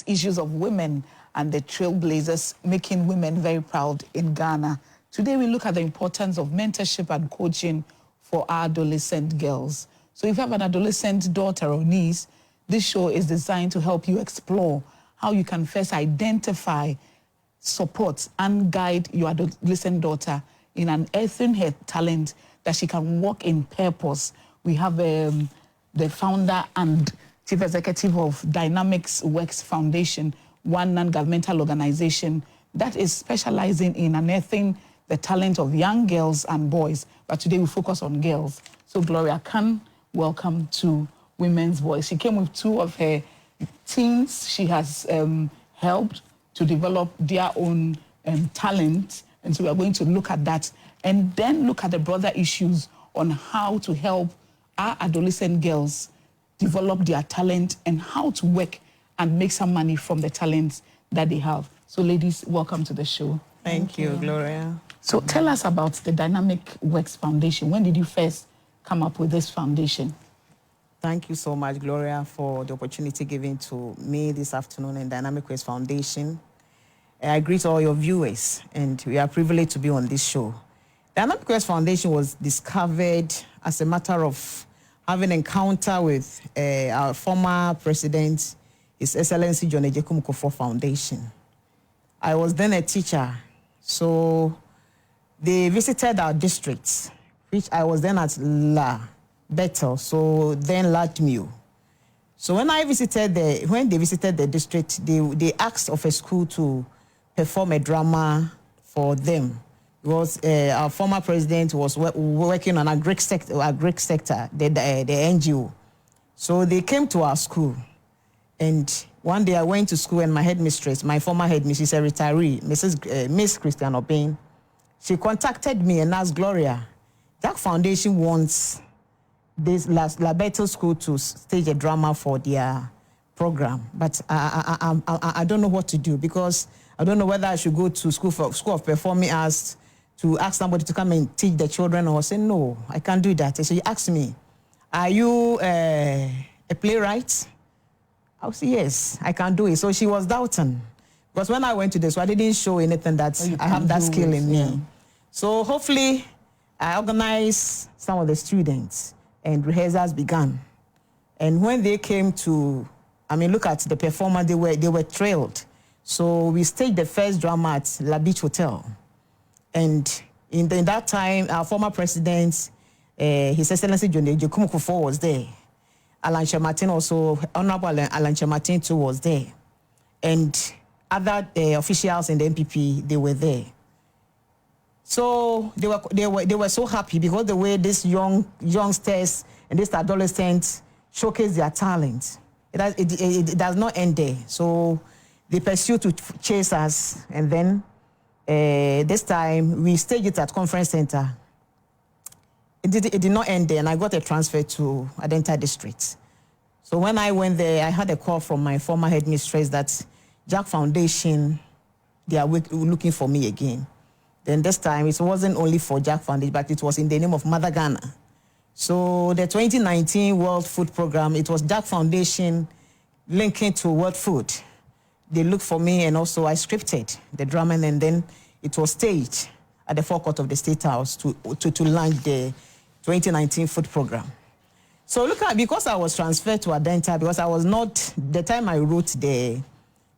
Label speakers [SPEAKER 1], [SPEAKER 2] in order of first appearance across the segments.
[SPEAKER 1] issues of women and the trailblazers making women very proud in Ghana. Today we look at the importance of mentorship and coaching for our adolescent girls. So if you have an adolescent daughter or niece, this show is designed to help you explore how you can first identify, support, and guide your adolescent daughter in unearthing her talent that she can walk in purpose. We have the founder and chief executive of Dynamics Works Foundation, one non-governmental organization that is specializing in unearthing the talent of young girls and boys. But today we focus on girls. So Gloria Cann, welcome to Women's Voice. She came with two of her teens. She has helped to develop their own talent. And so we are going to look at that and then look at the broader issues on how to help our adolescent girls develop their talent and how to work and make some money from the talents that they have. So ladies, welcome to the show.
[SPEAKER 2] Thank you, Gloria.
[SPEAKER 1] So tell us about the Dynamic Works Foundation. When did you first come up with this foundation?
[SPEAKER 2] Thank you so much, Gloria, for the opportunity given to me this afternoon in Dynamic Works Foundation. I greet all your viewers, and we are privileged to be on this show. Dynamic Works Foundation was discovered as a matter of having an encounter with our former president, His Excellency John Ejekum Kufuor Foundation. I was then a teacher, so they visited our districts, which I was then at La Bethel, so then Latmio. So when they visited the district, they asked of a school to perform a drama for them. Because our former president was working on a Greek sector, the NGO. So they came to our school, and one day I went to school, and my headmistress, my former headmistress, a retiree, Miss Christian Obin, she contacted me and asked, Gloria, Jack Foundation wants this La Bethel school to stage a drama for their program, but I don't know what to do, because I don't know whether I should go to school of performing arts to ask somebody to come and teach the children, or say, no, I can't do that. So she asked me, are you a playwright? I would say, yes, I can do it. So she was doubting. Because when I went to this, so I didn't show anything that I have that skill in me. Yeah. So hopefully, I organized some of the students, and rehearsals began. And when they came to, look at the performance, they were thrilled. So we staged the first drama at La Beach Hotel. And in that time, our former president, His Excellency John Ejekum Kufuor was there. Alan Chematin also, Honorable Alan Chematin too was there. And other officials in the MPP, they were there. So they were so happy because the way these youngsters and these adolescents showcase their talent. It does not end there. So they pursue to chase us, and then this time we staged it at Conference Center. It did not end there, and I got a transfer to Adenta District. So when I went there, I had a call from my former headmistress that Jack Foundation, they are looking for me again. Then this time, it wasn't only for Jack Foundation, but it was in the name of Mother Ghana. So the 2019 World Food Program, it was Jack Foundation linking to World Food. They looked for me, and also I scripted the drama, and then it was staged at the forecourt of the State House to launch the 2019 food program. So look at, because I was transferred to Adenta, because I was not, the time I wrote the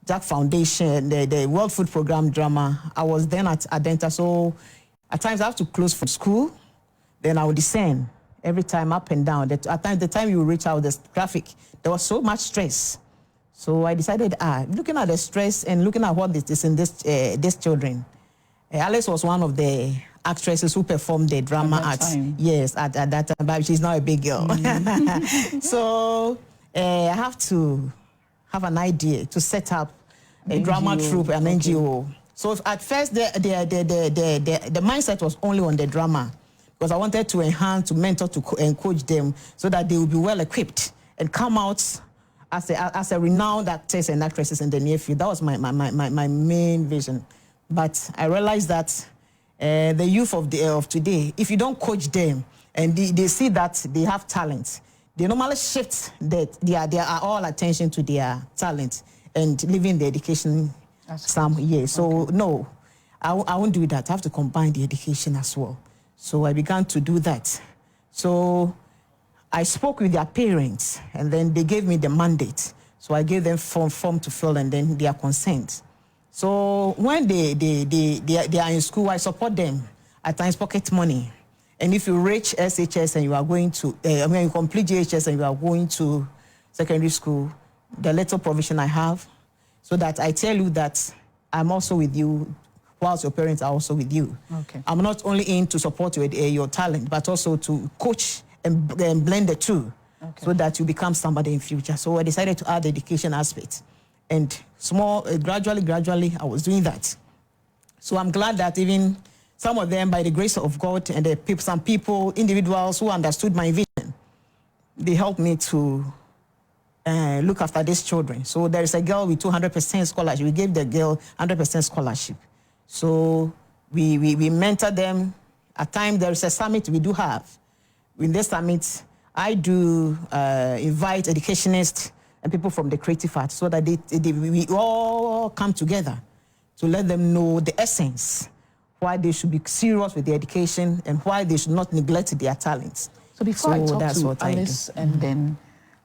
[SPEAKER 2] Jack Foundation, the World Food Program drama, I was then at Adenta. So at times I have to close from school, then I would descend every time up and down. At times, the time you reach out the traffic, there was so much stress. So I decided, looking at the stress and looking at what is in these children, Alice was one of the actresses who performed the drama at that time, but she's now a big girl. Mm-hmm. So I have to have an idea to set up a drama troupe, an NGO. So at first, the mindset was only on the drama, because I wanted to enhance, to mentor, and coach them so that they will be well equipped and come out as a renowned actors and actresses in the near future. That was my main vision. But I realized that the youth of today, if you don't coach them and they see that they have talent, they normally shift their all attention to their talent and leaving the education some years. So no, I won't do that. I have to combine the education as well. So I began to do that. So I spoke with their parents, and then they gave me the mandate. So I gave them form to fill, and then their consent. So when they are in school, I support them at times pocket money. And if you reach SHS and you are going to, when you complete JHS and you are going to secondary school, the little provision I have, so that I tell you that I'm also with you, whilst your parents are also with you.
[SPEAKER 1] Okay.
[SPEAKER 2] I'm not only in to support your talent, but also to coach and blend the two, so that you become somebody in future. So I decided to add the education aspect. And gradually, I was doing that. So I'm glad that even some of them, by the grace of God, and some people, individuals who understood my vision, they helped me to look after these children. So there is a girl with 200% scholarship. We gave the girl 100% scholarship. So we mentor them. At times, there is a summit we do have. In this summit, I do invite educationists and people from the creative arts, so that we all come together to let them know the essence, why they should be serious with their education and why they should not neglect their talents.
[SPEAKER 1] So before I talk to Alice and then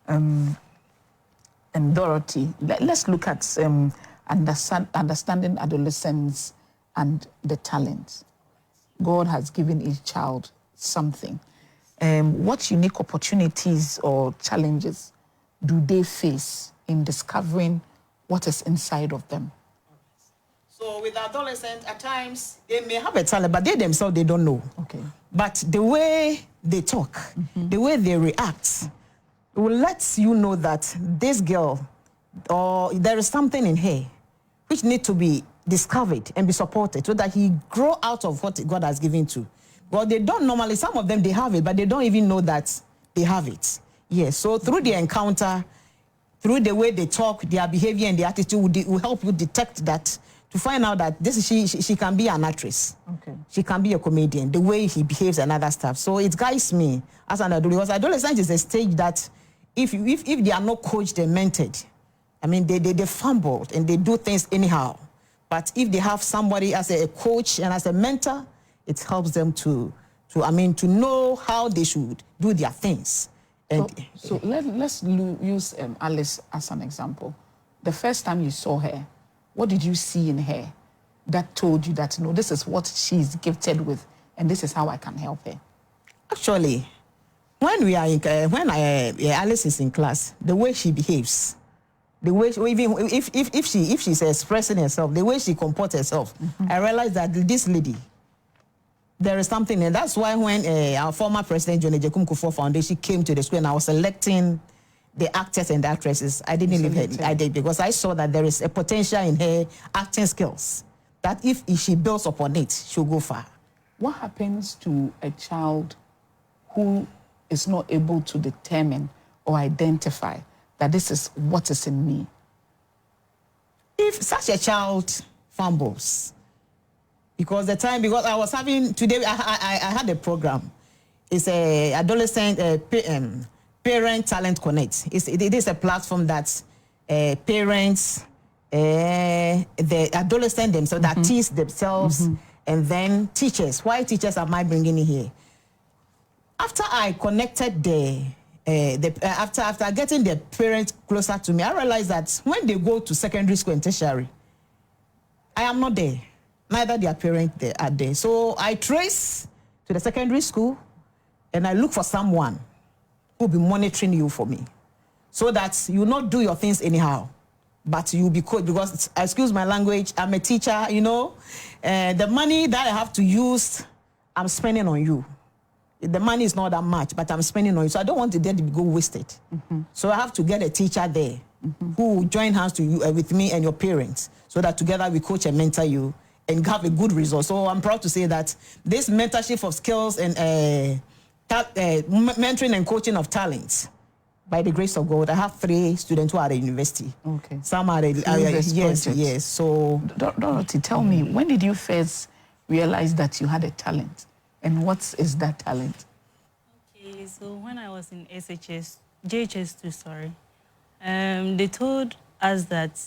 [SPEAKER 1] and Dorothy, let's look at understanding adolescents and the talents. God has given each child something. What unique opportunities or challenges do they face in discovering what is inside of them?
[SPEAKER 2] So with adolescents, at times, they may have a talent, but they themselves, they don't know.
[SPEAKER 1] Okay.
[SPEAKER 2] But the way they talk, the way they react, will let you know that this girl, or there is something in her which needs to be discovered and be supported, so that he grow out of what God has given to. Well, they don't normally, some of them, they have it, but they don't even know that they have it. Yes, so through the encounter, through the way they talk, their behavior and their attitude will help you detect that, to find out that she can be an actress. Okay. She can be a comedian, the way he behaves and other stuff. So it guides me as an adolescent. Because adolescence is a stage that if they are not coached and mentored, I mean, they fumble and they do things anyhow. But if they have somebody as a coach and as a mentor, it helps them to know how they should do their things. And
[SPEAKER 1] so let's use Alice as an example. The first time you saw her, what did you see in her that told you that, no, this is what she's gifted with, and this is how I can help her?
[SPEAKER 2] Actually, when Alice is in class, the way she behaves, the way even if she's expressing herself, the way she comports herself, I realized that this lady, there is something, and that's why when our former president, John Ejekum Kufuor Foundation, came to the school and I was selecting the actors and the actresses, I didn't leave her. I did, because I saw that there is a potential in her acting skills, that if she builds upon it, she'll go far.
[SPEAKER 1] What happens to a child who is not able to determine or identify that this is what is in me?
[SPEAKER 2] If such a child fumbles, because I was having, today I had a program. It's a adolescent parent talent connect. It is a platform that parents, the adolescent themselves, that teach themselves, and then teachers. Why teachers am I bringing in here? After I connected after getting the parents closer to me, I realized that when they go to secondary school and tertiary, I am not there. Neither their parents are there. So I trace to the secondary school and I look for someone who will be monitoring you for me, so that you will not do your things anyhow, but you will be coached. Because, excuse my language, I'm a teacher, you know, the money that I have to use, I'm spending on you. The money is not that much, but I'm spending on you. So I don't want it there to go wasted. So I have to get a teacher there who will join hands with me and your parents, so that together we coach and mentor you and have a good result. So I'm proud to say that this mentorship of skills and mentoring and coaching of talents, by the grace of God, I have 3 students who are at the university. Okay. Some are yes. So
[SPEAKER 1] Dorothy, tell me, when did you first realize that you had a talent, and what is that talent?
[SPEAKER 3] Okay, so when I was in JHS2, they told us that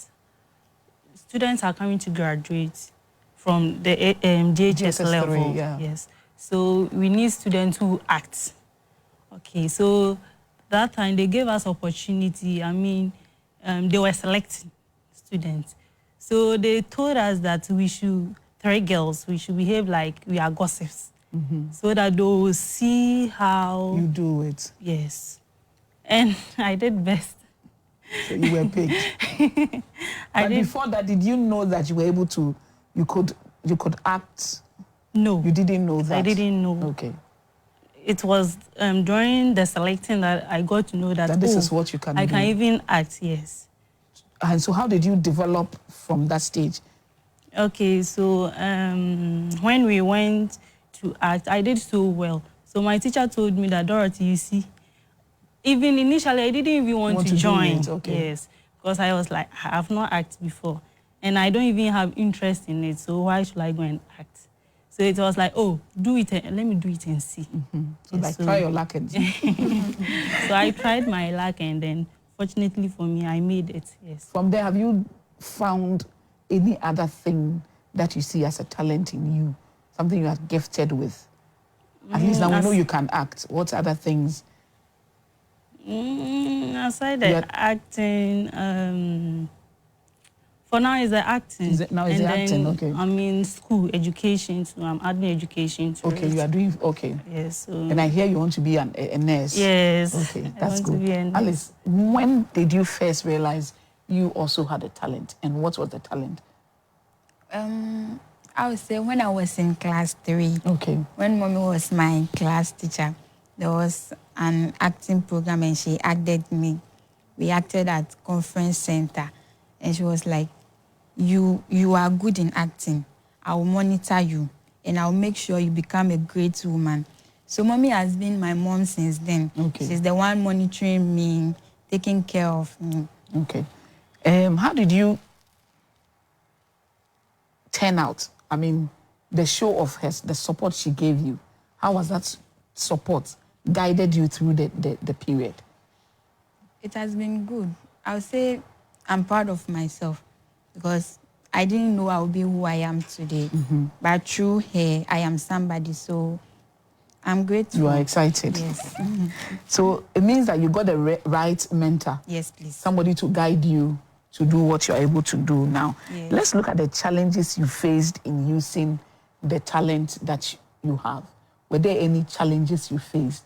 [SPEAKER 3] students are coming to graduate from the JHS level.
[SPEAKER 1] Yeah.
[SPEAKER 3] Yes. So we need students who act. Okay, so that time they gave us opportunity. I mean, they were selecting students. So they told us that we should, 3 girls, we should behave like we are gossips. So that they will see how...
[SPEAKER 1] You do it.
[SPEAKER 3] Yes. And I did best.
[SPEAKER 1] So you were picked. But before that, did you know that you were able to, you could act?
[SPEAKER 3] No.
[SPEAKER 1] You didn't know that?
[SPEAKER 3] I didn't know.
[SPEAKER 1] Okay.
[SPEAKER 3] It was during the selecting that I got to know that,
[SPEAKER 1] this is what you can do.
[SPEAKER 3] I can even act, yes.
[SPEAKER 1] And so how did you develop from that stage?
[SPEAKER 3] Okay, so when we went to act, I did so well. So my teacher told me that, Dorothy, you see, even initially I didn't even want to join.
[SPEAKER 1] Okay.
[SPEAKER 3] Yes, because I was like, I have not acted before. And I don't even have interest in it, so why should I go and act? So it was like, oh, do it, let me do it and see.
[SPEAKER 1] So yes, like, try your luck and see.
[SPEAKER 3] So I tried my luck, and then fortunately for me, I made it, yes.
[SPEAKER 1] From there, have you found any other thing that you see as a talent in you? Something you are gifted with? At least now we know you can act. What other things?
[SPEAKER 3] Aside the acting, for now is the acting.
[SPEAKER 1] Is the acting, okay.
[SPEAKER 3] I mean, school, education, so I'm adding education to
[SPEAKER 1] okay,
[SPEAKER 3] it.
[SPEAKER 1] You are doing, okay.
[SPEAKER 3] Yes. So,
[SPEAKER 1] and I hear you want to be a nurse.
[SPEAKER 3] Yes.
[SPEAKER 1] Okay, that's good.
[SPEAKER 3] To be a nurse.
[SPEAKER 1] Alice, when did you first realize you also had a talent, and what was the talent?
[SPEAKER 4] I would say when I was in class 3.
[SPEAKER 1] Okay.
[SPEAKER 4] When mommy was my class teacher, there was an acting program and she acted me. We acted at conference center, and she was like, you are good in acting. I will monitor you and I'll make sure you become a great woman. So mommy has been my mom since then.
[SPEAKER 1] Okay.
[SPEAKER 4] She's the one monitoring me, taking care of me.
[SPEAKER 1] Okay. How did you turn out? I mean, the show of hers, the support she gave you, how was that support guided you through the period?
[SPEAKER 4] It has been good. I would say I'm proud of myself because I didn't know I would be who I am today. But through her, I am somebody, so I'm grateful.
[SPEAKER 1] You are excited.
[SPEAKER 4] Yes.
[SPEAKER 1] So it means that you got the right mentor.
[SPEAKER 4] Yes, please.
[SPEAKER 1] Somebody to guide you to do what you're able to do now.
[SPEAKER 4] Yes.
[SPEAKER 1] Let's look at the challenges you faced in using the talent that you have. Were there any challenges you faced?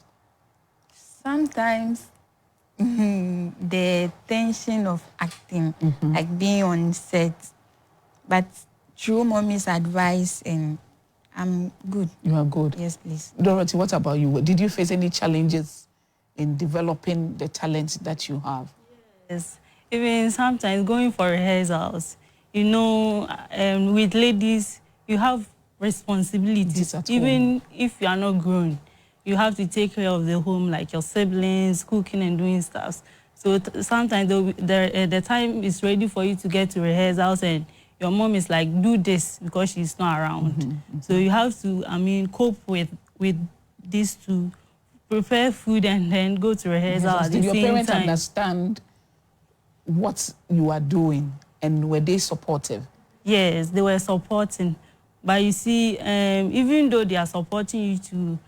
[SPEAKER 4] Sometimes the tension of acting, like being on set, but through mommy's advice, and I'm good.
[SPEAKER 1] You are good.
[SPEAKER 4] Yes, please.
[SPEAKER 1] Dorothy, what about you? Did you face any challenges in developing the talent that you have?
[SPEAKER 3] Yes. Even sometimes going for rehearsals, you know, with ladies, you have responsibilities. Even if you are not grown, you have to take care of the home, like your siblings, cooking and doing stuff. So sometimes the time is ready for you to get to rehearsals, and your mom is like, do this because she's not around. So you have to, I mean, cope with these two, prepare food and then go to rehearsal at the same time.
[SPEAKER 1] Did your parents understand what you are doing, and were they supportive?
[SPEAKER 3] Yes, they were supporting. But you see, even though they are supporting you to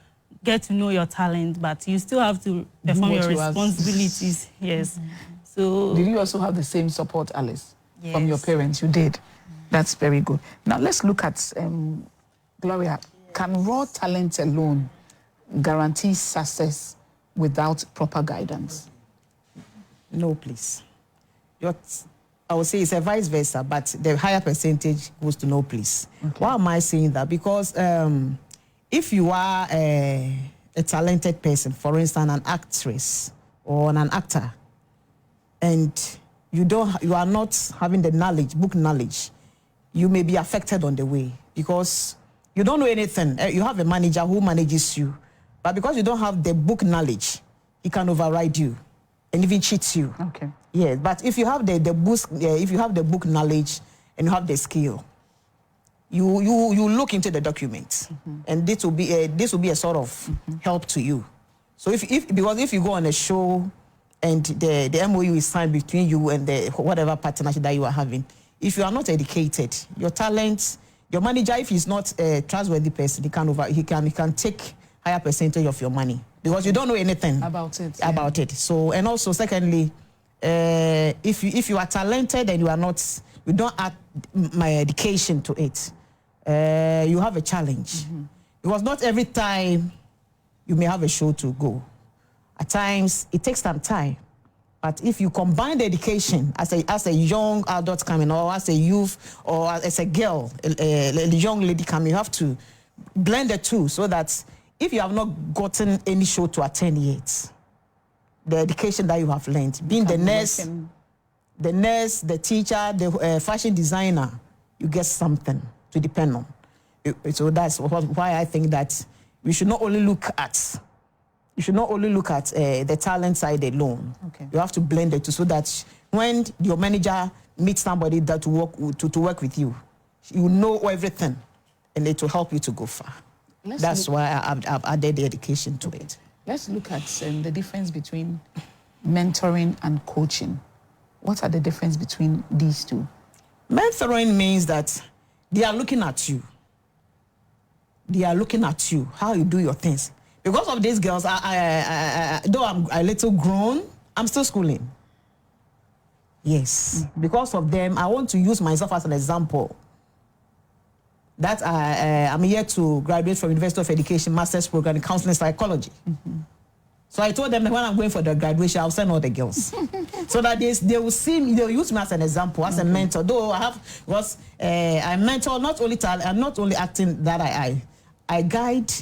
[SPEAKER 3] get to know your talent, but you still have to perform your responsibilities. Yes. So
[SPEAKER 1] did you also have the same support, Alice?
[SPEAKER 4] Yes.
[SPEAKER 1] From your parents? You did. That's very good. Now let's look at Gloria. Can raw talent alone guarantee success without proper guidance?
[SPEAKER 2] No, please. I would say it's a vice versa, but the higher percentage goes to no, please. Okay. Why am I saying that? Because if you are a talented person, for instance, an actress or an actor, and you are not having the knowledge, book knowledge, you may be affected on the way because you don't know anything. You have a manager who manages you, but because you don't have the book knowledge, he can override you and even cheat you.
[SPEAKER 1] Okay.
[SPEAKER 2] Yeah, but if you have the book knowledge and you have the skill, you look into the documents, and this will be a sort of help to you. So because if you go on a show and the MOU is signed between you and the whatever partnership that you are having, if you are not educated, your talent, your manager, if he's not a trustworthy person, he can take higher percentage of your money because you don't know anything
[SPEAKER 1] about it.
[SPEAKER 2] About it. So, and also secondly, if you are talented and you don't add my education to it, you have a challenge. Because not every time you may have a show to go. At times, it takes some time. But if you combine the education as a young adult coming, or as a youth, or as a girl, a young lady coming, you have to blend the two so that if you have not gotten any show to attend yet, the education that you have learned, being the nurse, the teacher, the fashion designer, you get something to depend on. So that's why I think that we should not only look at the talent side alone.
[SPEAKER 1] Okay.
[SPEAKER 2] You have to blend it so that when your manager meets somebody that to work with you, you know everything, and it will help you to go far. That's why I've added the education to it.
[SPEAKER 1] Let's look at the difference between mentoring and coaching. What are the difference between these two?
[SPEAKER 2] Mentoring means that they are looking at you. They are looking at you, how you do your things. Because of these girls, though I'm a little grown, I'm still schooling. Yes. Because of them, I want to use myself as an example. That I'm here to graduate from University of Education Master's Program in Counseling Psychology. So I told them that when I'm going for the graduation, I'll send all the girls. So that they will see me, they'll use me as an example, as a mentor. Though I mentor not only talent, I'm not only acting that I guide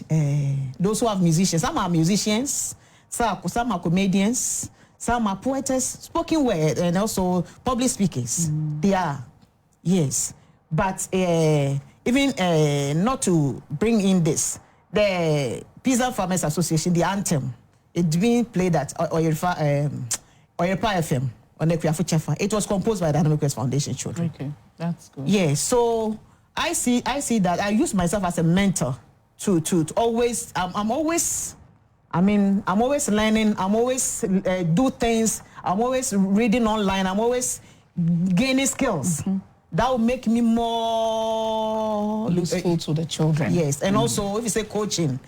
[SPEAKER 2] those who have musicians. Some are musicians, some are comedians, some are poetess, spoken word, and also public speakers. They are, yes. But even not to bring in this, the Pizza Farmers Association, the anthem, it's being played at Oyepa FM on the Kwiafo Chefa. It was composed by the Dynamic Quest Foundation children.
[SPEAKER 1] Okay, that's good.
[SPEAKER 2] Yeah, so I see that I use myself as a mentor to always, I'm always learning, I'm always do things, I'm always reading online, I'm always gaining skills. That will make me more
[SPEAKER 1] useful to the children.
[SPEAKER 2] Yes, and also if you say coaching,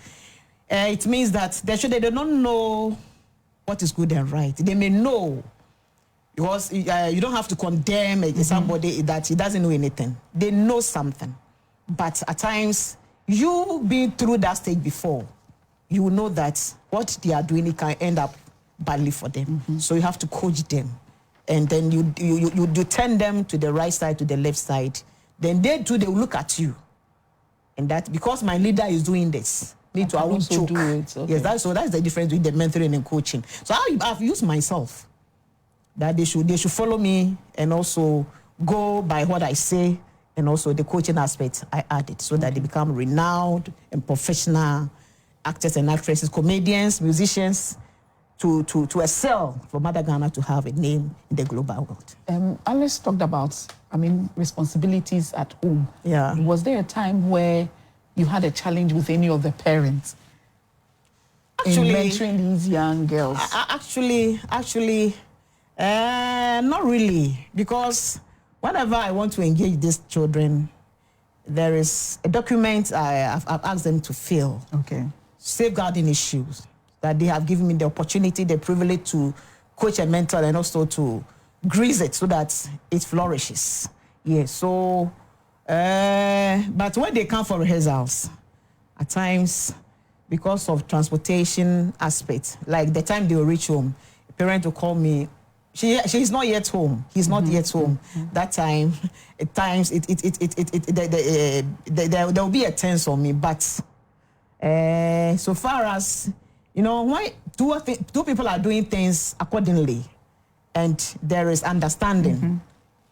[SPEAKER 2] it means that they don't know what is good and right. They may know, because you don't have to condemn somebody that he doesn't know anything. They know something, but at times you being through that stage before, you will know that what they are doing, it can end up badly for them. So you have to coach them, and then you turn them to the right side, to the left side. Then they will look at you, and that because my leader is doing this, me too, I won't choke.
[SPEAKER 1] Do it. Okay.
[SPEAKER 2] Yes, that's the difference between the mentoring and coaching. So I've used myself that they should follow me and also go by what I say, and also the coaching aspect I added so that they become renowned and professional actors and actresses, comedians, musicians, to excel for Mother Ghana to have a name in the global world.
[SPEAKER 1] Alice talked about, responsibilities at home.
[SPEAKER 2] Yeah.
[SPEAKER 1] Was there a time where you had a challenge with any of the parents
[SPEAKER 2] Actually,
[SPEAKER 1] in mentoring these young girls?
[SPEAKER 2] Actually, not really, because whenever I want to engage these children, there is a document I've asked them to fill.
[SPEAKER 1] Okay.
[SPEAKER 2] Safeguarding issues that they have given me the opportunity, the privilege to coach and mentor, and also to grease it so that it flourishes. Yeah, so, but when they come for rehearsals, at times, because of transportation aspect, like the time they will reach home, a parent will call me, she's not yet home, he's not yet home. That time, at times, there will be a tense on me, but so far as, when two people are doing things accordingly, and there is understanding,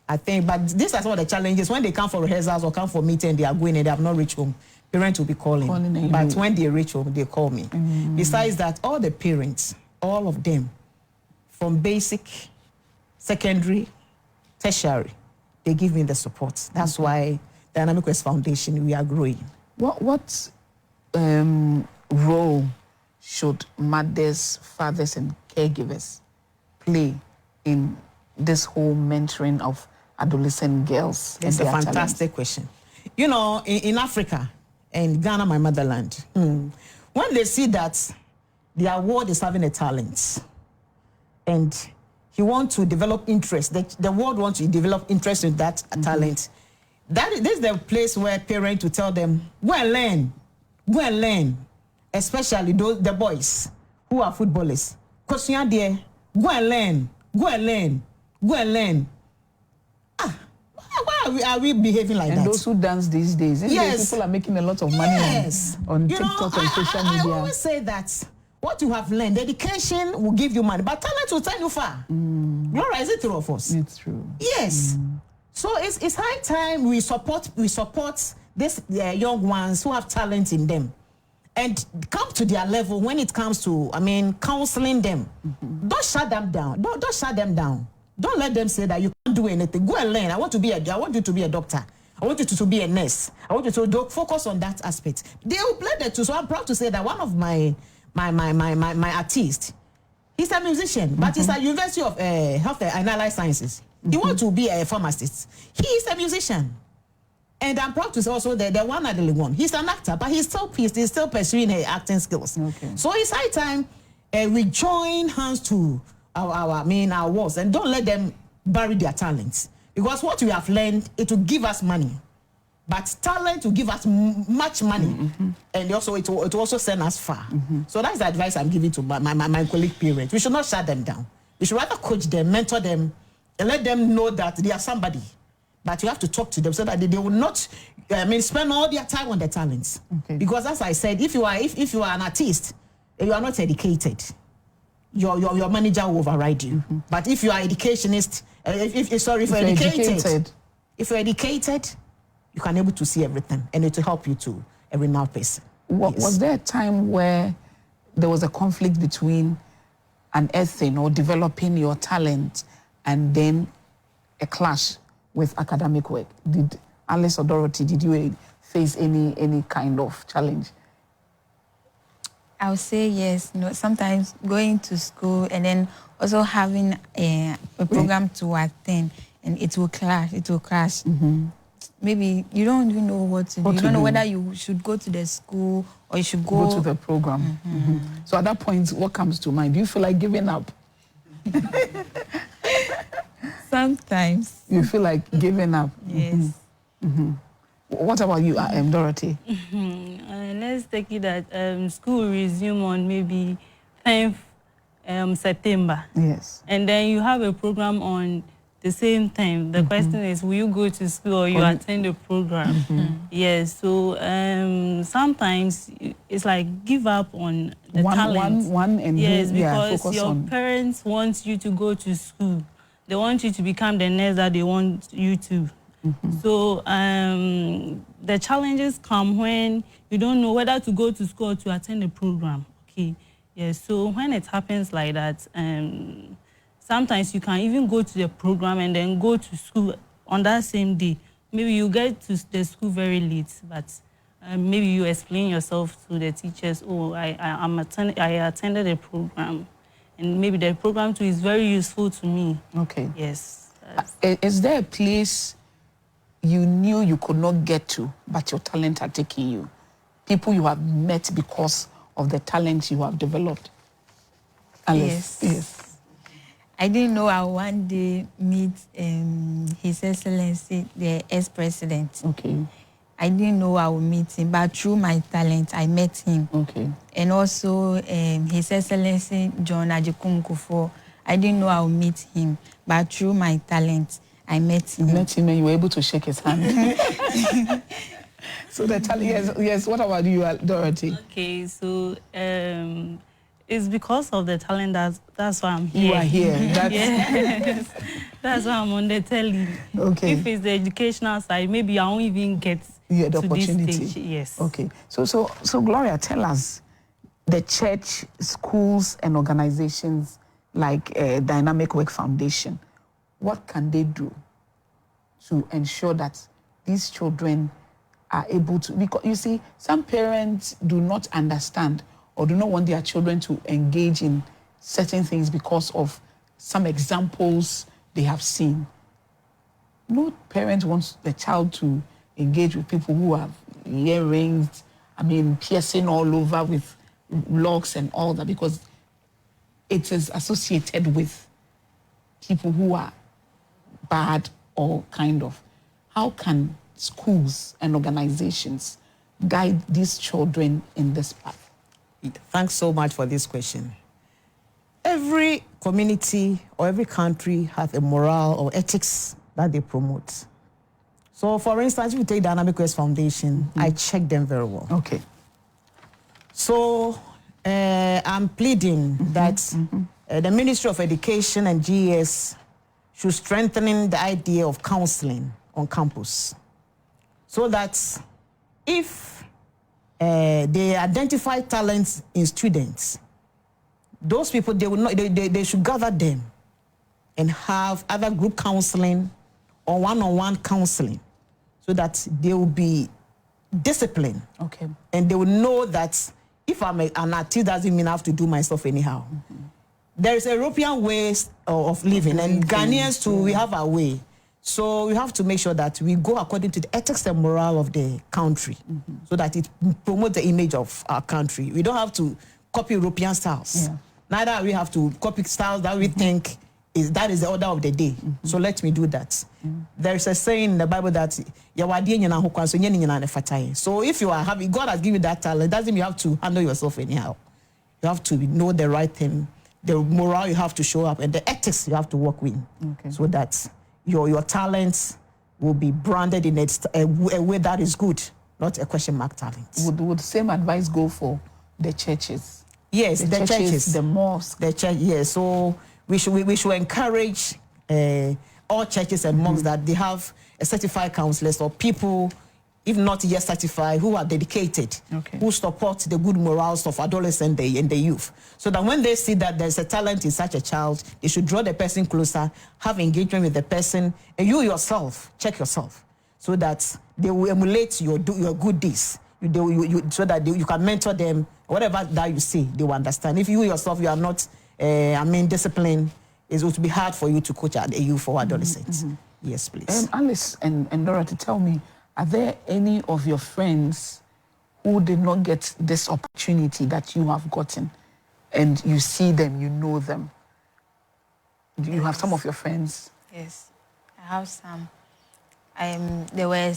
[SPEAKER 2] I think, but these are some of the challenges. When they come for rehearsals or come for meeting, they are going and they have not reached home, parents will be calling. But when they reach home, they call me. Besides that, all the parents, all of them, from basic, secondary, tertiary, they give me the support. That's why Dynamic Quest Foundation, we are growing.
[SPEAKER 1] What role should mothers, fathers, and caregivers play in this whole mentoring of adolescent girls?
[SPEAKER 2] It's a fantastic question. You know, in Africa and Ghana, my motherland, when they see that their world is having a talent and he wants to develop interest, the world wants to develop interest in that talent, this is the place where parents will tell them, go and learn, especially the boys who are footballers. Because you are there, go and learn. Why are we behaving like that?
[SPEAKER 1] And those who dance these days, people are making a lot of money on TikTok and social media.
[SPEAKER 2] I always say that what you have learned, education will give you money, but talent will take you far. Gloria, is it true of us?
[SPEAKER 1] It's true.
[SPEAKER 2] Yes. So it's high time we support these young ones who have talent in them and come to their level when it comes to, counseling them. Don't shut them down. Don't shut them down. Don't let them say that you can't do anything. Go and learn. I want you to be a doctor. I want you to be a nurse. I want you to focus on that aspect. They will play that too. So I'm proud to say that one of my artists, he's a musician, but he's at University of Health and Allied Sciences. He wants to be a pharmacist. He is a musician. And I'm proud to say also that the one and one. He's an actor, but he's still pursuing her acting skills. Okay. So it's high time we join hands to our walls and don't let them bury their talents. Because what we have learned, it will give us money. But talent will give us much money. And also it will also send us far. So that's the advice I'm giving to my colleague parents. We should not shut them down. We should rather coach them, mentor them, and let them know that they are somebody. But you have to talk to them so that they will not spend all their time on their talents. Okay. Because as I said, if you are an artist and you are not educated, your manager will override you. But if you are educationist, if you're educated, you can able to see everything and it will help you to a renowned person.
[SPEAKER 1] Was there a time where there was a conflict between unearthing or developing your talent and then a clash with academic work? Did Alice or Dorothy, did you face any kind of challenge?
[SPEAKER 4] I would say yes. Sometimes going to school and then also having a program to attend, and it will clash. Maybe you don't even know what to do. You don't know whether you should go to the school or you should go
[SPEAKER 1] to the program. So at that point, what comes to mind? Do you feel like giving up?
[SPEAKER 4] Sometimes.
[SPEAKER 1] You feel like giving up?
[SPEAKER 4] Yes.
[SPEAKER 1] What about you, Dorothy?
[SPEAKER 3] Let's take it that school resume on maybe 10th September.
[SPEAKER 1] Yes.
[SPEAKER 3] And then you have a program on the same time. The question is, will you go to school or you attend the program? Yes. So sometimes it's like give up on the talent. Yes, because your parents want you to go to school. They want you to become the nurse that they want you to. So the challenges come when you don't know whether to go to school or to attend the program. Okay. Yes. So when it happens like that, sometimes you can even go to the program and then go to school on that same day. Maybe you get to the school very late, but maybe you explain yourself to the teachers, oh, I attended a program, and maybe the program too is very useful to me.
[SPEAKER 1] Okay.
[SPEAKER 3] Yes.
[SPEAKER 1] Is there a place you knew you could not get to, but your talent had taken you? People you have met because of the talent you have developed? Alice. Yes.
[SPEAKER 4] I didn't know I would one day meet His Excellency, the ex-president.
[SPEAKER 1] Okay.
[SPEAKER 4] I didn't know I would meet him, but through my talent, I met him.
[SPEAKER 1] Okay.
[SPEAKER 4] And also His Excellency John Ajikunkufo, I didn't know I would meet him, but through my talent, I met him.
[SPEAKER 1] You met him and you were able to shake his hand. So the talent, yes. What about you, Dorothy?
[SPEAKER 3] Okay, so it's because of the talent that's why I'm here.
[SPEAKER 1] You are here.
[SPEAKER 3] Yes. That's why I'm on the telly.
[SPEAKER 1] Okay.
[SPEAKER 3] If it's the educational side, maybe I won't even get
[SPEAKER 1] the
[SPEAKER 3] to
[SPEAKER 1] opportunity.
[SPEAKER 3] This stage. Yes.
[SPEAKER 1] Okay. So Gloria, tell us, the church, schools, and organizations like Dynamic Work Foundation, what can they do to ensure that these children are able to? Because you see, some parents do not understand or do not want their children to engage in certain things because of some examples they have seen. no parent wants the child to engage with people who have earrings, piercing all over with locks and all that, because it is associated with people who are bad or kind of. How can schools and organizations guide these children in this path?
[SPEAKER 2] Thanks so much for this question. Every community or every country has a moral or ethics that they promote. So, for instance, if you take Dynamic Quest Foundation, I check them very well.
[SPEAKER 1] Okay.
[SPEAKER 2] So, I'm pleading that the Ministry of Education and GES should strengthen the idea of counseling on campus, so that if they identify talents in students, those people, they will not, they should gather them and have either group counseling or one-on-one counseling, so that they will be disciplined.
[SPEAKER 1] Okay.
[SPEAKER 2] And they will know that if I'm an artist, doesn't mean I have to do myself anyhow. There is a European way of living, and Ghanaians too, we have our way. So we have to make sure that we go according to the ethics and morale of the country, so that it promotes the image of our country. We don't have to copy European styles. Yeah. Neither we have to copy styles that we think that is the order of the day. So let me do that. There is a saying in the Bible that so if you are having, God has given you that talent, doesn't mean you have to handle yourself anyhow. You have to know the right thing, the morale you have to show up, and the ethics you have to work with, so that your talents will be branded in a way that is good, not a question mark talent.
[SPEAKER 1] Would the same advice go for the churches?
[SPEAKER 2] Yes, the churches,
[SPEAKER 1] the mosques.
[SPEAKER 2] The church, yes. So we should encourage all churches and mosques that they have a certified counselors or people, if not yet certified, who are dedicated, who support the good morals of adolescents and the youth. So that when they see that there's a talent in such a child, they should draw the person closer, have engagement with the person, and you yourself, check yourself, so that they will emulate your good deeds, so that you can mentor them. Whatever that you see, they will understand. If you yourself, you are not, disciplined, it would be hard for you to coach a youth or adolescents. Yes, please.
[SPEAKER 1] Alice and Dorothy, tell me, are there any of your friends who did not get this opportunity that you have gotten, and you see them, you know them? Do you have some of your friends?
[SPEAKER 4] Yes, I have some. There were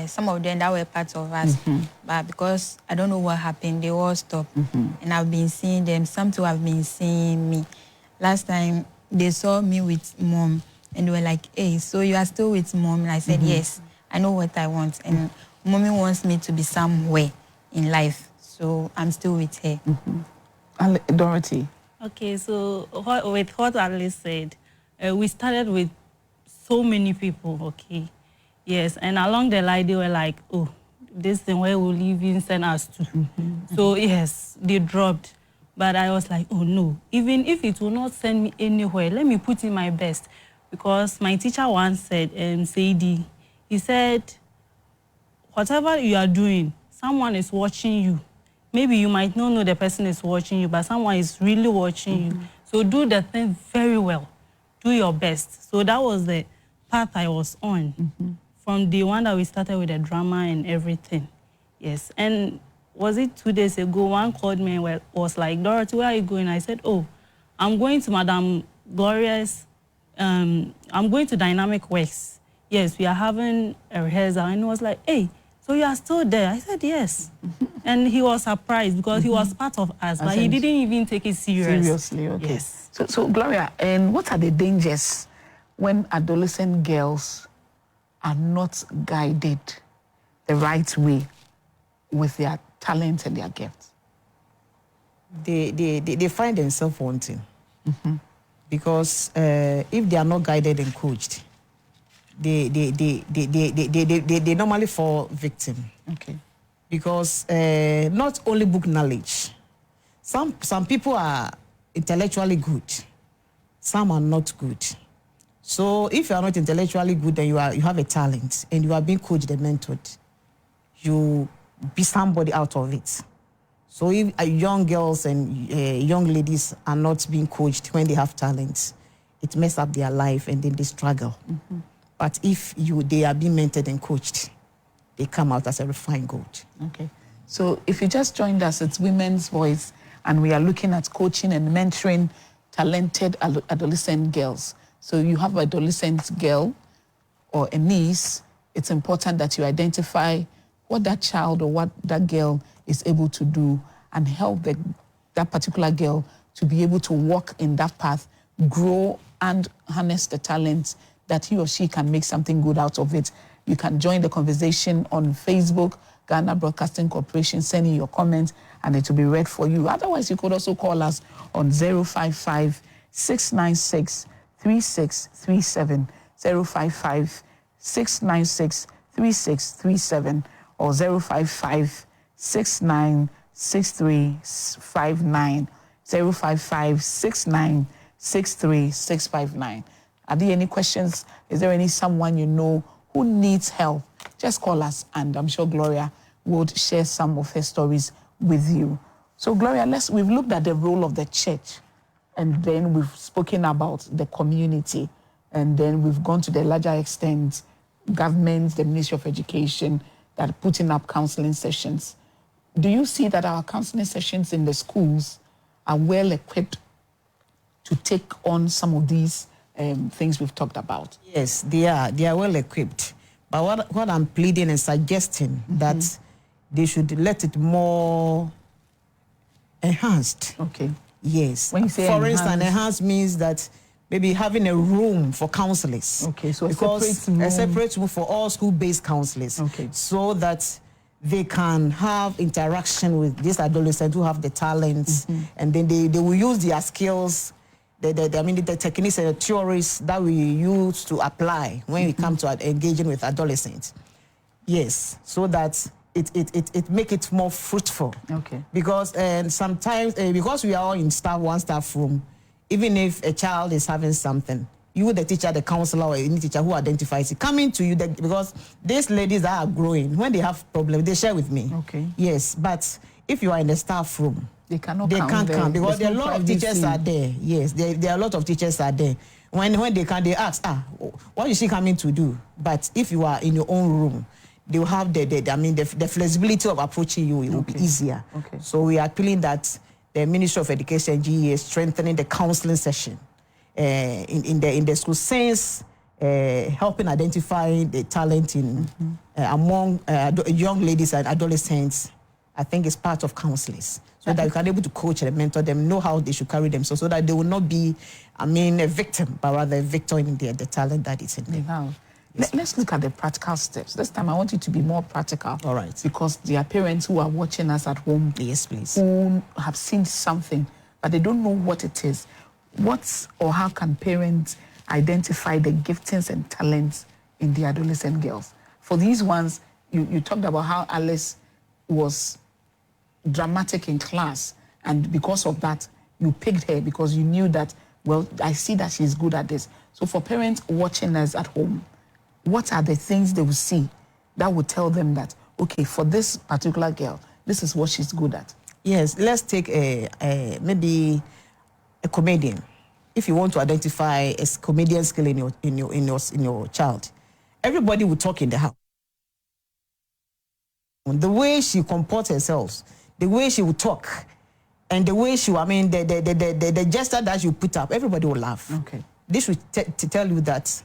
[SPEAKER 4] some of them that were part of us, but because I don't know what happened, they all stopped. And I've been seeing them. Some too have been seeing me. Last time, they saw me with mom, and they were like, hey, so you are still with mom? And I said, yes, I know what I want. And mommy wants me to be somewhere in life, so I'm still with her.
[SPEAKER 1] Dorothy?
[SPEAKER 3] Okay, so with what Alice said, we started with so many people, okay? Yes, and along the line, they were like, oh, this thing where we'll even send us to. So, yes, they dropped. But I was like, oh, no. Even if it will not send me anywhere, let me put in my best. Because my teacher once said, Sadie, he said, whatever you are doing, someone is watching you. Maybe you might not know the person is watching you, but someone is really watching you. So do the thing very well. Do your best. So that was the path I was on. From the one that we started with the drama and everything. Yes. And was it 2 days ago, one called me and was like, Dorothy, where are you going? I said, oh, I'm going to Madam Gloria's, I'm going to Dynamic Works. Yes, we are having a rehearsal. And he was like, hey, so you are still there? I said, yes. And he was surprised because he was part of us, but he didn't even take it
[SPEAKER 1] seriously. Okay. Yes. So Gloria, and what are the dangers when adolescent girls are not guided the right way with their talents and their gifts?
[SPEAKER 2] They find themselves wanting. Because if they are not guided and coached, they normally fall victim.
[SPEAKER 1] Okay.
[SPEAKER 2] Because not only book knowledge, some people are intellectually good, some are not good. So if you are not intellectually good and you have a talent and you are being coached and mentored, you be somebody out of it. So if young girls and young ladies are not being coached when they have talents, it messes up their life and then they struggle. But if they are being mentored and coached, they come out as a refined gold.
[SPEAKER 1] Okay. So if you just joined us, it's Women's Voice, and we are looking at coaching and mentoring talented adolescent girls. So you have an adolescent girl or a niece, it's important that you identify what that child or what that girl is able to do and help that particular girl to be able to walk in that path, grow and harness the talents that he or she can make something good out of it. You can join the conversation on Facebook, Ghana Broadcasting Corporation, send in your comments and it will be read for you. Otherwise, you could also call us on 055-696-3637, 055-696-3637, or 055-696359, 055-696359. Are there any questions? Is there someone you know who needs help? Just call us, and I'm sure Gloria would share some of her stories with you. So, Gloria, we've looked at the role of the church, and then we've spoken about the community, and then we've gone to the larger extent, government, the Ministry of Education, that are putting up counseling sessions. Do you see that our counseling sessions in the schools are well equipped to take on some of these things we've talked about?
[SPEAKER 2] Yes, they are. They are well equipped. But what I'm pleading and suggesting that they should let it more enhanced.
[SPEAKER 1] Okay.
[SPEAKER 2] Yes.
[SPEAKER 1] When you say
[SPEAKER 2] for instance, enhanced means that maybe having a room for counselors.
[SPEAKER 1] Okay, so a
[SPEAKER 2] separate room for all school-based counselors.
[SPEAKER 1] Okay.
[SPEAKER 2] So that they can have interaction with these adolescents who have the talents, and then they will use their skills, the techniques and the theories that we use to apply when we come to engaging with adolescents. Yes, so that it make it more fruitful.
[SPEAKER 1] Okay.
[SPEAKER 2] Because sometimes, because we are all in one staff room, even if a child is having something, you, the teacher, the counselor, or any teacher who identifies it, coming to you, because these ladies that are growing, when they have problems, they share with me.
[SPEAKER 1] Okay.
[SPEAKER 2] Yes, but if you are in the staff room,
[SPEAKER 1] they can't
[SPEAKER 2] come because there are a lot of teachers are there. Yes, there are a lot of teachers are there. When they can, they ask, what is she coming to do? But if you are in your own room, they will have the flexibility of approaching you. It will be easier.
[SPEAKER 1] Okay.
[SPEAKER 2] So we are appealing that the Ministry of Education, GE, is strengthening the counseling session in the school, since helping identify the talent in among young ladies and adolescents. I think it's part of counselors, so that you can be able to coach and mentor them, know how they should carry themselves, so that they will not be, a victim, but rather a victor in the talent that is in them.
[SPEAKER 1] Wow. Let's look at the practical steps. This time I want you to be more practical.
[SPEAKER 2] All right.
[SPEAKER 1] Because there are parents who are watching us at home.
[SPEAKER 2] Yes, please.
[SPEAKER 1] Who have seen something, but they don't know what it is. How can parents identify the giftings and talents in the adolescent girls? For these ones, you talked about how Alice was dramatic in class, and because of that, you picked her because you knew that, well, I see that she's good at this. So for parents watching us at home, what are the things they will see that would tell them that, okay, for this particular girl, this is what she's good at?
[SPEAKER 2] Yes, let's take maybe a comedian. If you want to identify a comedian skill in your child, everybody will talk in the house. The way she comports herself, the way she will talk, and the way the gesture that you put up, everybody will laugh.
[SPEAKER 1] Okay.
[SPEAKER 2] This will to tell you that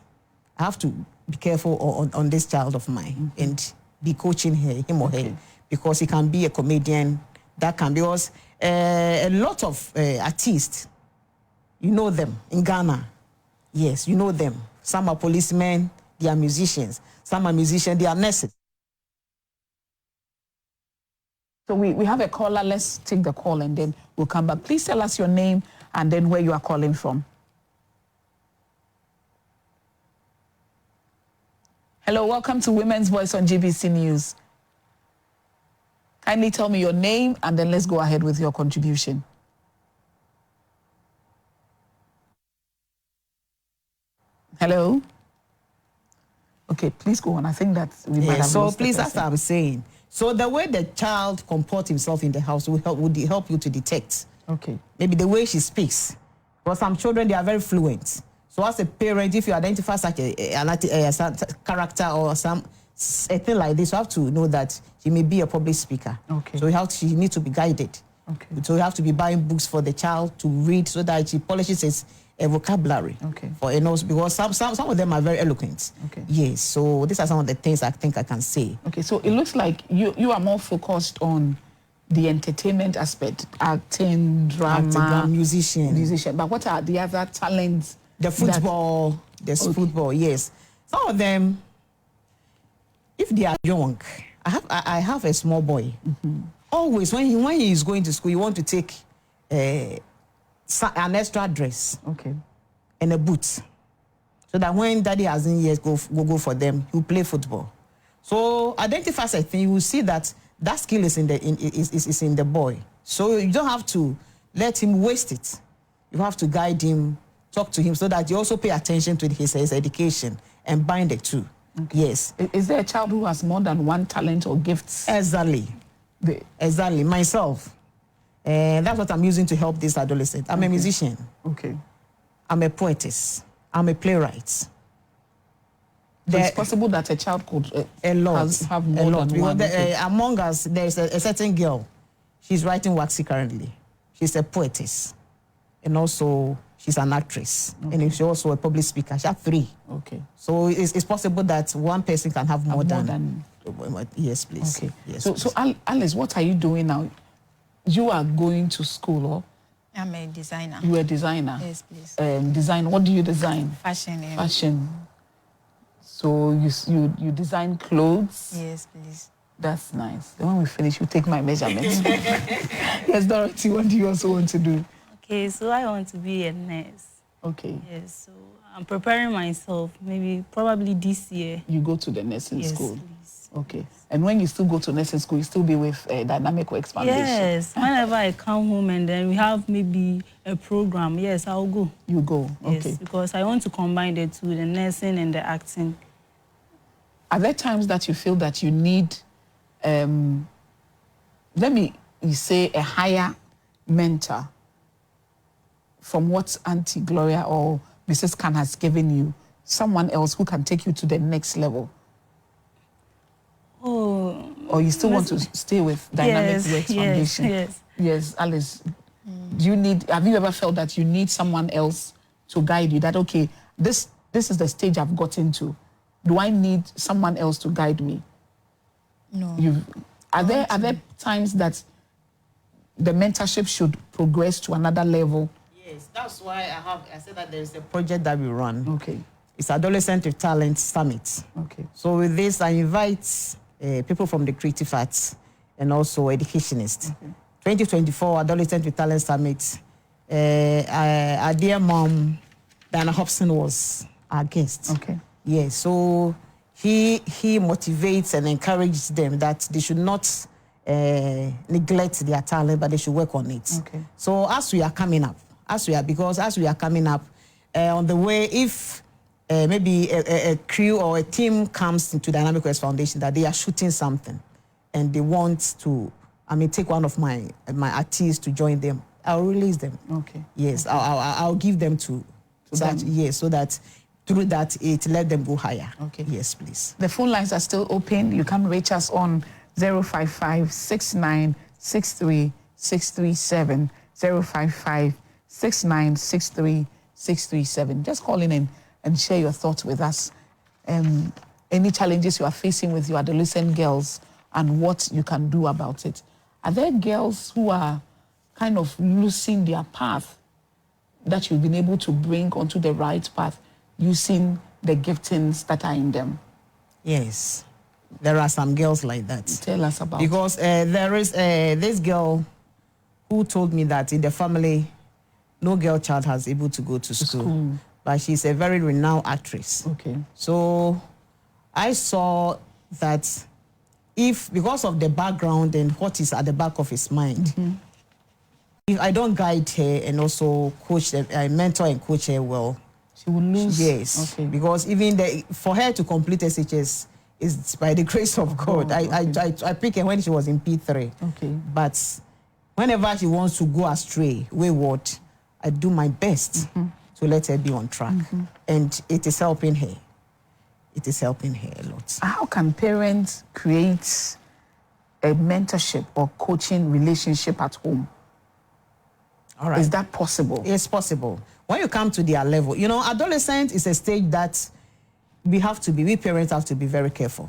[SPEAKER 2] I have to be careful on this child of mine and be coaching him or her, because he can be a comedian. That can be, because a lot of artists, you know them in Ghana. Yes, you know them. Some are policemen, they are musicians. Some are musicians, they are nurses.
[SPEAKER 1] So we have a caller. Let's take the call and then we'll come back. Please tell us your name and then where you are calling from. Hello, welcome to Women's Voice on GBC News. Kindly tell me your name and then let's go ahead with your contribution. Hello? Okay, please go on. I think that we might have
[SPEAKER 2] so
[SPEAKER 1] lost
[SPEAKER 2] please,
[SPEAKER 1] the
[SPEAKER 2] that's what I'm saying. So the way the child comports himself in the house would help you to detect.
[SPEAKER 1] Okay.
[SPEAKER 2] Maybe the way she speaks. For some children, they are very fluent. So as a parent, if you identify such a character or a thing like this, you have to know that she may be a public speaker.
[SPEAKER 1] Okay.
[SPEAKER 2] So she needs to be guided.
[SPEAKER 1] Okay.
[SPEAKER 2] So you have to be buying books for the child to read so that she polishes his vocabulary.
[SPEAKER 1] Okay.
[SPEAKER 2] Because some of them are very eloquent.
[SPEAKER 1] Okay.
[SPEAKER 2] Yes. So these are some of the things I think I can say.
[SPEAKER 1] Okay. So it looks like you are more focused on the entertainment aspect, acting, drama,
[SPEAKER 2] musician.
[SPEAKER 1] But what are the other talents?
[SPEAKER 2] The football. There's football. Yes. Some of them, if they are young, I have a small boy. Always when he is going to school, you want to take an extra dress.
[SPEAKER 1] Okay.
[SPEAKER 2] And a boot, so that when daddy hasn't yet go for them, he'll play football. So identify a thing, you will see that skill is in the boy. So you don't have to let him waste it. You have to guide him, talk to him, so that you also pay attention to his education and bind the two. Okay. Yes.
[SPEAKER 1] Is there a child who has more than one talent or gifts?
[SPEAKER 2] Exactly. Exactly. Myself. And that's what I'm using to help this adolescent. I'm a musician.
[SPEAKER 1] Okay.
[SPEAKER 2] I'm a poetess. I'm a playwright.
[SPEAKER 1] So it's possible that a child could
[SPEAKER 2] have more than one. Among us, there's a certain girl. She's writing waxy currently. She's a poetess. And also, she's an actress. Okay. And she's also a public speaker. She has 3. Okay. So it's possible that one person can have more than... Yes, please.
[SPEAKER 1] Okay.
[SPEAKER 2] Yes,
[SPEAKER 1] so Alice, what are you doing now? You are going to school, or?
[SPEAKER 4] I'm a designer.
[SPEAKER 1] You are a designer?
[SPEAKER 4] Yes, please.
[SPEAKER 1] Design, what do you design?
[SPEAKER 4] Fashion.
[SPEAKER 1] Fashion. So you design clothes?
[SPEAKER 4] Yes, please.
[SPEAKER 1] That's nice. Then when we finish, you take my measurements. Yes, Dorothy, what do you also want to do?
[SPEAKER 3] Okay, so I want to be a nurse.
[SPEAKER 1] Okay.
[SPEAKER 3] Yes, so I'm preparing myself, probably this year.
[SPEAKER 1] You go to the nursing school?
[SPEAKER 3] Yes, please.
[SPEAKER 1] Okay. And when you still go to nursing school, you still be with Dynamic Works Foundation?
[SPEAKER 3] Yes. Whenever I come home and then we have maybe a program, yes, I'll go.
[SPEAKER 1] You go?
[SPEAKER 3] Yes,
[SPEAKER 1] okay.
[SPEAKER 3] Because I want to combine the two, the nursing and the acting.
[SPEAKER 1] Are there times that you feel that you need, let me say, a higher mentor from what Auntie Gloria or Mrs. Cann has given you, someone else who can take you to the next level?
[SPEAKER 3] Oh.
[SPEAKER 1] Or you still want to stay with Dynamic Works Foundation?
[SPEAKER 3] Yes.
[SPEAKER 1] Yes, Alice. Have you ever felt that you need someone else to guide you? That, okay, this is the stage I've gotten to. Do I need someone else to guide me?
[SPEAKER 4] No.
[SPEAKER 1] Are there times that the mentorship should progress to another level?
[SPEAKER 2] Yes, that's why I said that there's a project that we run.
[SPEAKER 1] Okay.
[SPEAKER 2] It's Adolescent With Talents Summit.
[SPEAKER 1] Okay.
[SPEAKER 2] So with this, I invite people from the creative arts and also educationists. Okay. 2024 Adolescent With Talents Summit. Our dear mom, Diana Hobson, was our guest.
[SPEAKER 1] Okay.
[SPEAKER 2] Yes, so he motivates and encourages them that they should not neglect their talent, but they should work on it.
[SPEAKER 1] Okay.
[SPEAKER 2] So as we are coming up, on the way, if maybe a crew or a team comes into Dynamic Works Foundation that they are shooting something and they want to, take one of my artists to join them, I'll release them. Okay. Yes, okay. I'll give them to that. Yes, so that through that it let them go higher. Okay. Yes, please.
[SPEAKER 1] The phone lines are still open. You can reach us on 055-6963-637, 055-6963-637. Just call in and share your thoughts with us. Any challenges you are facing with your adolescent girls and what you can do about it. Are there girls who are kind of losing their path that you've been able to bring onto the right path using the giftings that are in them?
[SPEAKER 2] Yes, there are some girls like that.
[SPEAKER 1] Tell us about
[SPEAKER 2] because there is this girl who told me that in the family, no girl child has able to go to school. But she's a very renowned actress. Okay. So I saw that because of the background and what is at the back of his mind, if I don't guide her and also coach her, I mentor and coach her well,
[SPEAKER 1] she will lose.
[SPEAKER 2] Yes. Okay. Because even for her to complete SHS is by the grace of God. I picked her when she was in P3. Okay. But whenever she wants to go astray, wayward, I do my best to let her be on track. And it is helping her. It is helping her a lot.
[SPEAKER 1] How can parents create a mentorship or coaching relationship at home?
[SPEAKER 2] All right.
[SPEAKER 1] Is that possible?
[SPEAKER 2] It's possible. When you come to their level, you know, adolescent is a stage that we parents have to be very careful.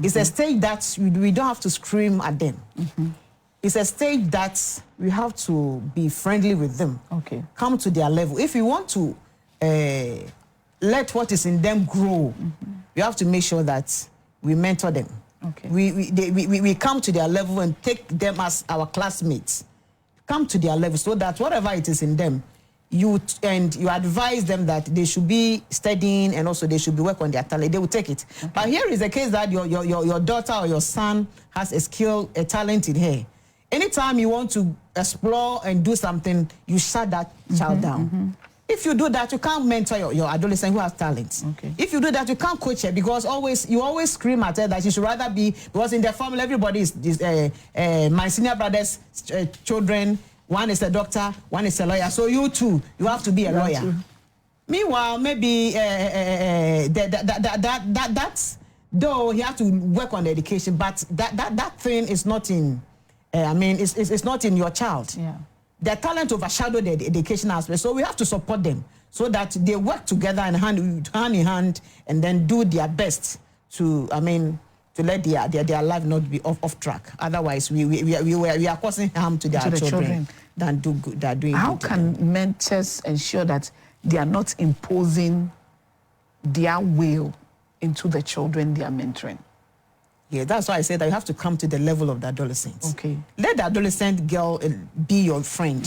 [SPEAKER 2] It's a stage that we don't have to scream at them. It's a stage that we have to be friendly with them.
[SPEAKER 1] Okay.
[SPEAKER 2] Come to their level. If we want to let what is in them grow, we have to make sure that we mentor them.
[SPEAKER 1] Okay.
[SPEAKER 2] We come to their level and take them as our classmates. Come to their level so that whatever it is in them, you advise them that they should be studying and also they should be working on their talent. They will take it. Okay. But here is a case that your daughter or your son has a skill, a talent in her. Anytime you want to explore and do something, you shut that child down. If you do that, you can't mentor your adolescent who has talent.
[SPEAKER 1] Okay.
[SPEAKER 2] If you do that, you can't coach her because you always scream at her that she should rather be, because in their family, everybody is my senior brother's children. One is a doctor, one is a lawyer. So you too, you have to be a lawyer. True. Meanwhile, maybe that's though he has to work on the education, but that thing is not in. It's not in your child.
[SPEAKER 1] Yeah.
[SPEAKER 2] Their talent overshadow the education aspect, so we have to support them so that they work together and hand in hand, and then do their best to let their life not be off track. Otherwise, we are causing harm to their children than do good. They're doing.
[SPEAKER 1] How can mentors ensure that they are not imposing their will into the children they are mentoring?
[SPEAKER 2] Yeah, that's why I said that you have to come to the level of the adolescent.
[SPEAKER 1] Okay.
[SPEAKER 2] Let the adolescent girl be your friend.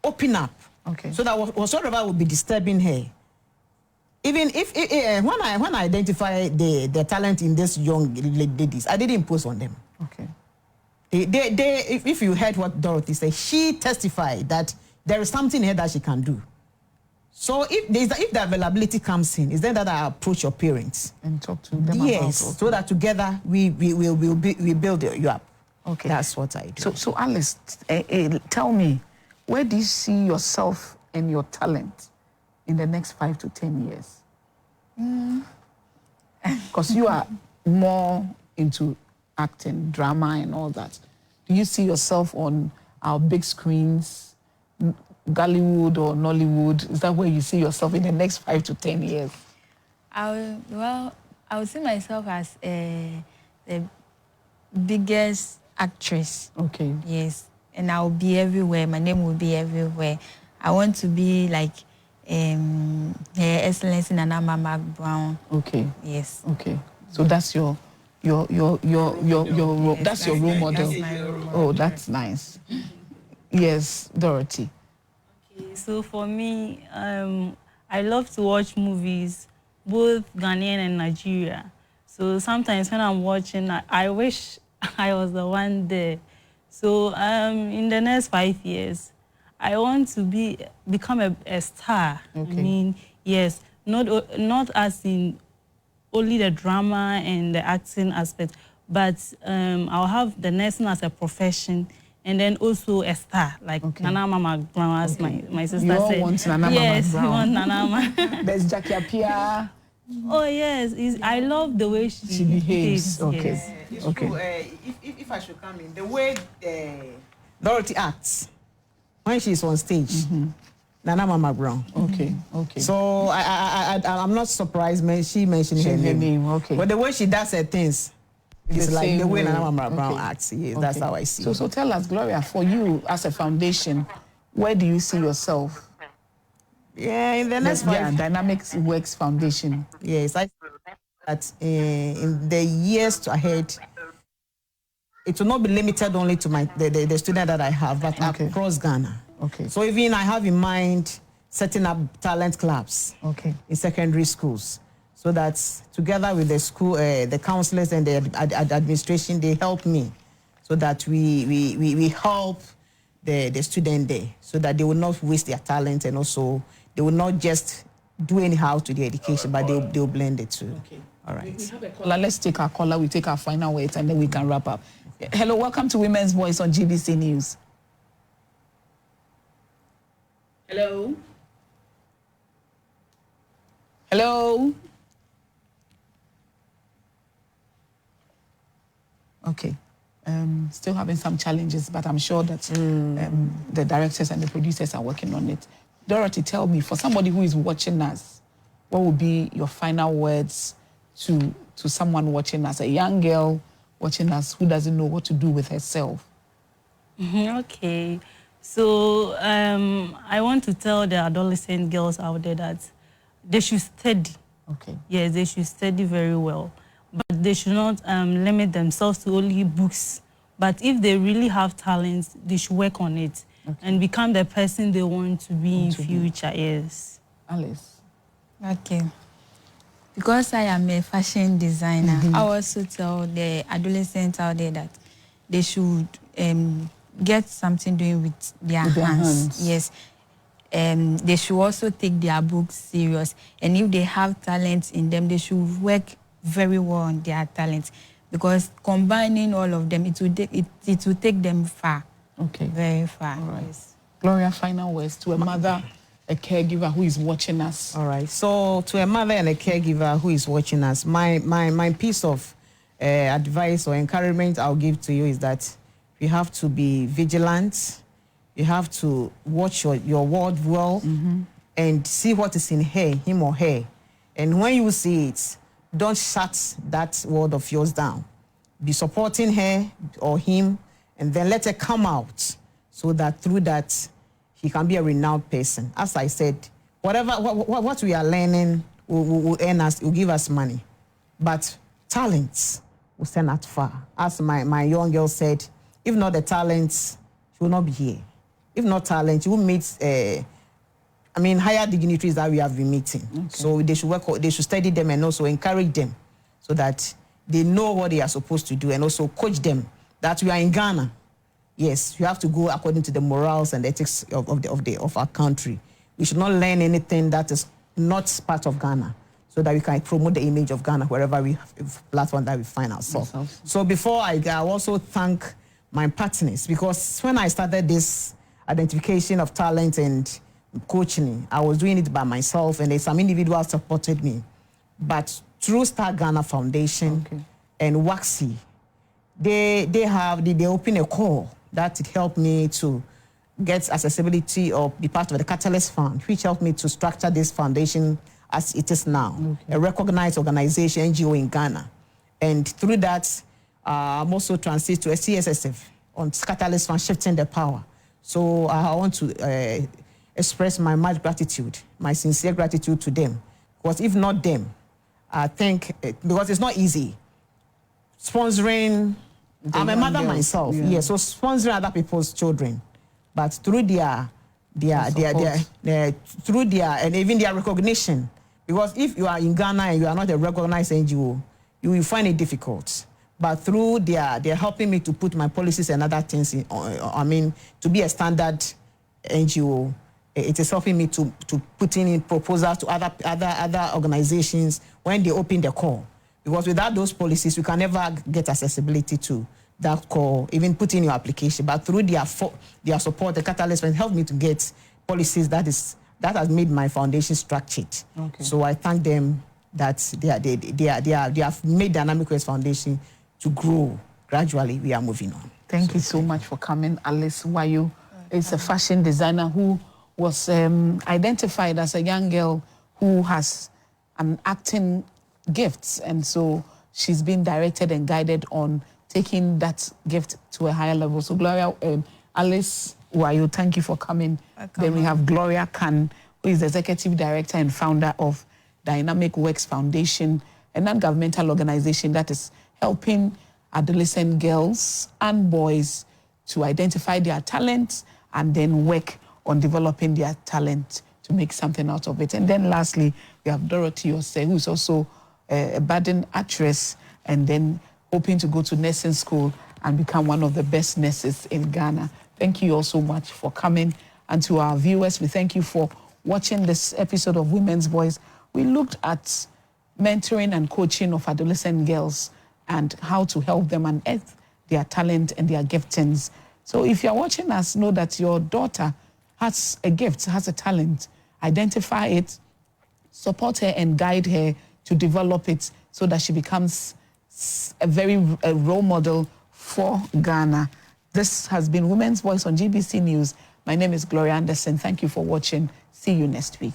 [SPEAKER 2] Open up.
[SPEAKER 1] Okay.
[SPEAKER 2] So that whatsoever will be disturbing her. Even if when I identify the talent in these young ladies, I didn't impose on them.
[SPEAKER 1] Okay.
[SPEAKER 2] If you heard what Dorothy said, she testified that there is something here that she can do. So if the availability comes in, is then that I approach your parents
[SPEAKER 1] and talk to them.
[SPEAKER 2] Yes,
[SPEAKER 1] about
[SPEAKER 2] so that together we build you up.
[SPEAKER 1] Okay.
[SPEAKER 2] That's what I do.
[SPEAKER 1] So Alice, tell me, where do you see yourself and your talent in the next 5 to 10 years? Because you are more into acting, drama and all that. Do you see yourself on our big screens, Gollywood or Nollywood? Is that where you see yourself in the next 5 to 10 years?
[SPEAKER 4] I would see myself as the biggest actress.
[SPEAKER 1] Okay.
[SPEAKER 4] Yes, and I'll be everywhere. My name will be everywhere. I want to be like Her Excellency Nana Mama Brown.
[SPEAKER 1] Okay.
[SPEAKER 4] Yes.
[SPEAKER 1] Okay. So that's your that's your role model.
[SPEAKER 4] That's my role model.
[SPEAKER 1] Oh, that's nice. Yes, Dorothy.
[SPEAKER 3] Okay, so for me, I love to watch movies, both Ghanaian and Nigeria. So sometimes when I'm watching, I wish I was the one there. So in the next 5 years, I want to become a star.
[SPEAKER 1] Okay.
[SPEAKER 3] I mean, yes, not as in only the drama and the acting aspect, but I'll have the nursing as a profession, and then also a star, like Nana Mama Brown, as my sister said.
[SPEAKER 1] You want Nana Mama Brown?
[SPEAKER 3] Yes, you want Nana Mama.
[SPEAKER 1] There's Jackie Appiah.
[SPEAKER 3] Oh yes, I love the way she
[SPEAKER 1] behaves. Okay.
[SPEAKER 3] Yes.
[SPEAKER 2] It's
[SPEAKER 1] okay.
[SPEAKER 2] true. If I should come in, the way Dorothy acts when she's on stage, Nana Mama Brown.
[SPEAKER 1] Okay. Okay.
[SPEAKER 2] So I'm not surprised she mentioned her name.
[SPEAKER 1] Okay.
[SPEAKER 2] But the way she does her things, it's
[SPEAKER 1] The
[SPEAKER 2] like
[SPEAKER 1] same
[SPEAKER 2] the way
[SPEAKER 1] way.
[SPEAKER 2] Nana Mama Brown
[SPEAKER 1] Okay.
[SPEAKER 2] acts. Yes, that's how I see it.
[SPEAKER 1] So tell us, Gloria, for you as a foundation, where do you see yourself?
[SPEAKER 2] Yeah, in the next 5
[SPEAKER 1] Dynamics Works Foundation.
[SPEAKER 2] Yes, I think that in the years ahead, it will not be limited only to the student that I have, but across Ghana.
[SPEAKER 1] Okay.
[SPEAKER 2] So even I have in mind setting up talent clubs
[SPEAKER 1] Okay.
[SPEAKER 2] in secondary schools, so that together with the school, the counselors and the administration, they help me, so that we help the student there, so that they will not waste their talent, and also they will not just do anyhow to their education, but they'll blend it too.
[SPEAKER 1] Okay.
[SPEAKER 2] All right.
[SPEAKER 1] We have a caller. Let's take our caller. We take our final words, and then we can wrap up. Hello, welcome to Women's Voice on GBC News. Hello. Hello? Okay. Still having some challenges, but I'm sure that the directors and the producers are working on it. Dorothy, tell me, for somebody who is watching us, what would be your final words to someone watching us, a young girl watching us who doesn't know what to do with herself?
[SPEAKER 3] Okay. So I want to tell the adolescent girls out there that they should study.
[SPEAKER 1] Okay.
[SPEAKER 3] Yes, they should study very well. But they should not limit themselves to only books. But if they really have talents, they should work on it and become the person they want to be in future. Yes.
[SPEAKER 1] Alice?
[SPEAKER 4] Okay. Because I am a fashion designer, I also tell the adolescents out there that they should get something doing with their hands. Yes. They should also take their books serious. And if they have talent in them, they should work very well on their talents. Because combining all of them, it will take them far. Okay. Very far.
[SPEAKER 1] All right.
[SPEAKER 4] Yes.
[SPEAKER 1] Gloria, final words to a mother, a caregiver who is watching us.
[SPEAKER 2] All right. So to a mother and a caregiver who is watching us, my piece of advice or encouragement I'll give to you is that you have to be vigilant. You have to watch your word well and see what is in her, him or her. And when you see it, don't shut that word of yours down. Be supporting her or him, and then let her come out so that through that, he can be a renowned person. As I said, what we are learning will earn us, will give us money. But talents will send us far. As my young girl said, if not the talents, she will not be here. If not talent, you will meet higher dignitaries that we have been meeting. Okay. So they should work, they should study them and also encourage them so that they know what they are supposed to do, and also coach them that we are in Ghana. Yes, you have to go according to the morals and ethics of our country. We should not learn anything that is not part of Ghana, so that we can promote the image of Ghana wherever we have platform that we find ourselves. So before I also thank my partners, because when I started this identification of talent and coaching, I was doing it by myself, and some individuals supported me. But through Star Ghana Foundation and Waxy, they open a call that it helped me to get accessibility or be part of the Catalyst Fund, which helped me to structure this foundation as it is now, a recognized organization, NGO in Ghana. And through that, I'm also transited to a CSSF on Catalyst Fund, shifting the power. So I want to express my much gratitude, my sincere gratitude to them. Because if not them, I think, because it's not easy. Sponsoring, I'm a mother myself, so sponsoring other people's children. But through their and even their recognition. Because if you are in Ghana and you are not a recognized NGO, you will find it difficult. But through they're helping me to put my policies and other things in, to be a standard NGO. It is helping me to put in proposals to other organizations when they open the call. Because without those policies, we can never get accessibility to that call, even put in your application. But through their support, the Catalyst Fund helped me to get policies that has made my foundation structured. Okay. So I thank them that they have made Dynamic West Foundation to grow. Gradually, we are moving on.
[SPEAKER 1] Thank you so much for coming. Alice Wayo is a fashion designer who was identified as a young girl who has an acting gifts, and so she's been directed and guided on taking that gift to a higher level. So Gloria, Alice Wayo, thank you for coming. Then we have Gloria Cann, who is the executive director and founder of Dynamic Works Foundation, a non-governmental organization that is helping adolescent girls and boys to identify their talents and then work on developing their talent to make something out of it. And then lastly, we have Dorothy Osei, who's also a budding actress and then hoping to go to nursing school and become one of the best nurses in Ghana. Thank you all so much for coming. And to our viewers, we thank you for watching this episode of Women's Voice. We looked at mentoring and coaching of adolescent girls and how to help them unearth their talent and their giftings. So if you're watching us, know that your daughter has a gift, has a talent. Identify it, support her and guide her to develop it so that she becomes a role model for Ghana. This has been Women's Voice on GBC News. My name is Gloria Anderson. Thank you for watching. See you next week.